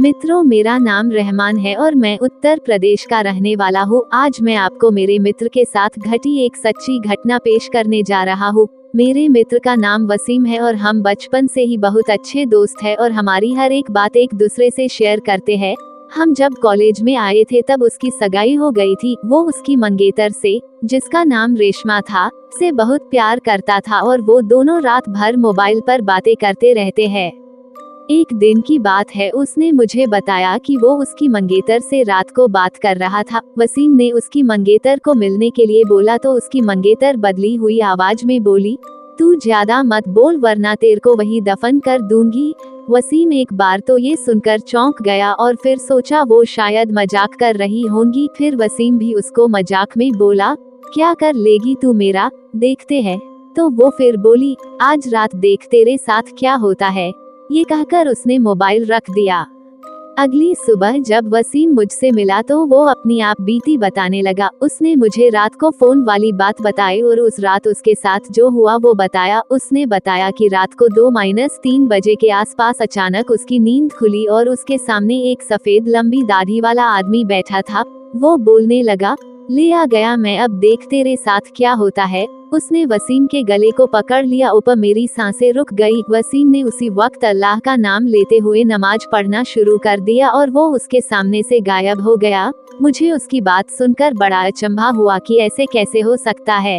मित्रों, मेरा नाम रहमान है और मैं उत्तर प्रदेश का रहने वाला हूँ। आज मैं आपको मेरे मित्र के साथ घटी एक सच्ची घटना पेश करने जा रहा हूँ। मेरे मित्र का नाम वसीम है और हम बचपन से ही बहुत अच्छे दोस्त हैं और हमारी हर एक बात एक दूसरे से शेयर करते हैं। हम जब कॉलेज में आए थे तब उसकी सगाई हो गई थी। वो उसकी मंगेतर से, जिसका नाम रेशमा था, से बहुत प्यार करता था और वो दोनों रात भर मोबाइल पर बातें करते रहते हैं। एक दिन की बात है, उसने मुझे बताया कि वो उसकी मंगेतर से रात को बात कर रहा था। वसीम ने उसकी मंगेतर को मिलने के लिए बोला तो उसकी मंगेतर बदली हुई आवाज में बोली, तू ज्यादा मत बोल वरना तेरे को वही दफन कर दूंगी। वसीम एक बार तो ये सुनकर चौंक गया और फिर सोचा वो शायद मजाक कर रही होंगी। फिर वसीम भी उसको मजाक में बोला, क्या कर लेगी तू मेरा, देखते हैं। तो वो फिर बोली, आज रात देख तेरे साथ क्या होता है। ये कहकर उसने मोबाइल रख दिया। अगली सुबह जब वसीम मुझसे मिला तो वो अपनी आप बीती बताने लगा। उसने मुझे रात को फोन वाली बात बताई और उस रात उसके साथ जो हुआ वो बताया। उसने बताया कि रात को 2-3 बजे के आसपास अचानक उसकी नींद खुली और उसके सामने एक सफेद लंबी दाढ़ी वाला आदमी बैठा था। वो बोलने लगा, ले आ गया मैं, अब देख तेरे साथ क्या होता है। उसने वसीम के गले को पकड़ लिया। ऊपर मेरी सांसें रुक गई। वसीम ने उसी वक्त अल्लाह का नाम लेते हुए नमाज पढ़ना शुरू कर दिया और वो उसके सामने से गायब हो गया। मुझे उसकी बात सुनकर बड़ा अचंभा हुआ कि ऐसे कैसे हो सकता है।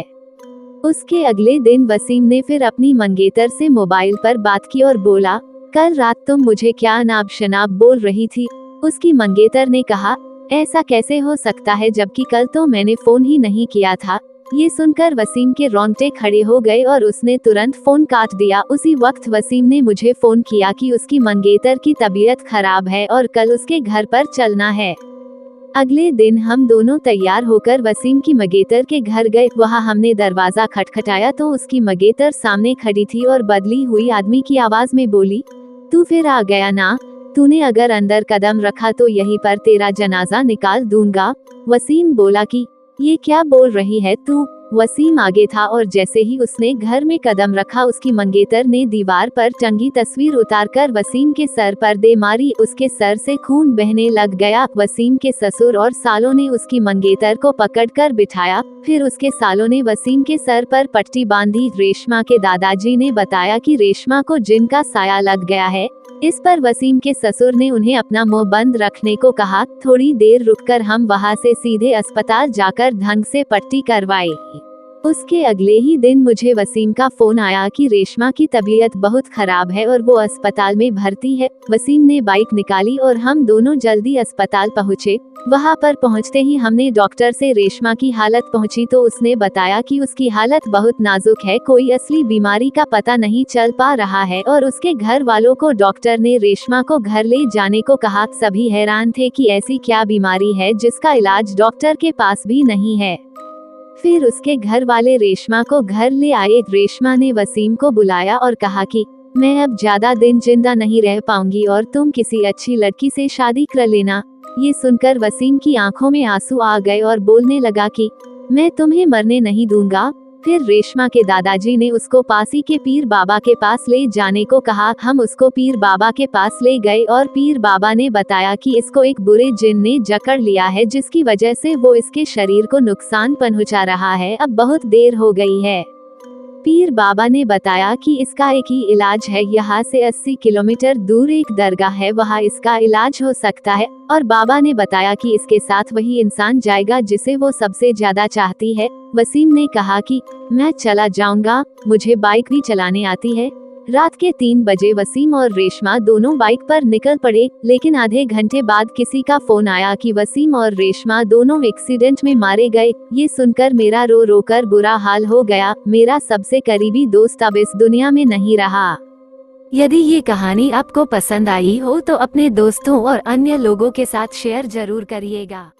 उसके अगले दिन वसीम ने फिर अपनी मंगेतर से मोबाइल पर बात की और बोला, कल रात तुम मुझे क्या नाब शनाब बोल रही थी। उसकी मंगेतर ने कहा, ऐसा कैसे हो सकता है जबकि कल तो मैंने फोन ही नहीं किया था। ये सुनकर वसीम के रोंगटे खड़े हो गए और उसने तुरंत फोन काट दिया। उसी वक्त वसीम ने मुझे फोन किया कि उसकी मंगेतर की तबीयत खराब है और कल उसके घर पर चलना है। अगले दिन हम दोनों तैयार होकर वसीम की मंगेतर के घर गए। वहाँ हमने दरवाजा खटखटाया तो उसकी मंगेतर सामने खड़ी थी और बदली हुई आदमी की आवाज में बोली, तू फिर आ गया ना, तूने अगर अंदर कदम रखा तो यहीं पर तेरा जनाजा निकाल दूंगा। वसीम बोला कि ये क्या बोल रही है तू। वसीम आगे था और जैसे ही उसने घर में कदम रखा उसकी मंगेतर ने दीवार पर टंगी तस्वीर उतारकर वसीम के सर पर दे मारी। उसके सर से खून बहने लग गया। वसीम के ससुर और सालों ने उसकी मंगेतर को पकड़कर बिठाया। फिर उसके सालों ने वसीम के सर पर पट्टी बांधी। रेशमा के दादाजी ने बताया कि रेशमा को जिन का साया लग गया है। इस पर वसीम के ससुर ने उन्हें अपना मुंह बंद रखने को कहा। थोड़ी देर रुककर हम वहां से सीधे अस्पताल जाकर ढंग से पट्टी करवाई। उसके अगले ही दिन मुझे वसीम का फोन आया कि रेशमा की तबीयत बहुत खराब है और वो अस्पताल में भर्ती है। वसीम ने बाइक निकाली और हम दोनों जल्दी अस्पताल पहुँचे। वहाँ पर पहुँचते ही हमने डॉक्टर से रेशमा की हालत पूछी तो उसने बताया कि उसकी हालत बहुत नाजुक है, कोई असली बीमारी का पता नहीं चल पा रहा है और उसके घर वालों को डॉक्टर ने रेशमा को घर ले जाने को कहा। सभी हैरान थे कि ऐसी क्या बीमारी है जिसका इलाज डॉक्टर के पास भी नहीं है। फिर उसके घर वाले रेशमा को घर ले आए। रेशमा ने वसीम को बुलाया और कहा कि मैं अब ज्यादा दिन जिंदा नहीं रह पाऊंगी और तुम किसी अच्छी लड़की से शादी कर लेना। ये सुनकर वसीम की आंखों में आंसू आ गए और बोलने लगा कि मैं तुम्हें मरने नहीं दूंगा। फिर रेशमा के दादाजी ने उसको पासी के पीर बाबा के पास ले जाने को कहा। हम उसको पीर बाबा के पास ले गए और पीर बाबा ने बताया कि इसको एक बुरे जिन ने जकड़ लिया है जिसकी वजह से वो इसके शरीर को नुकसान पहुंचा रहा है। अब बहुत देर हो गई है। पीर बाबा ने बताया कि इसका एक ही इलाज है, यहाँ से 80 किलोमीटर दूर एक दरगाह है, वहाँ इसका इलाज हो सकता है। और बाबा ने बताया कि इसके साथ वही इंसान जाएगा जिसे वो सबसे ज्यादा चाहती है। वसीम ने कहा कि मैं चला जाऊंगा, मुझे बाइक भी चलाने आती है। रात के 3 बजे वसीम और रेशमा दोनों बाइक पर निकल पड़े, लेकिन आधे घंटे बाद किसी का फोन आया कि वसीम और रेशमा दोनों एक्सीडेंट में मारे गए। ये सुनकर मेरा रो रो कर बुरा हाल हो गया। मेरा सबसे करीबी दोस्त अब इस दुनिया में नहीं रहा। यदि ये कहानी आपको पसंद आई हो तो अपने दोस्तों और अन्य लोगों के साथ शेयर जरूर करिएगा।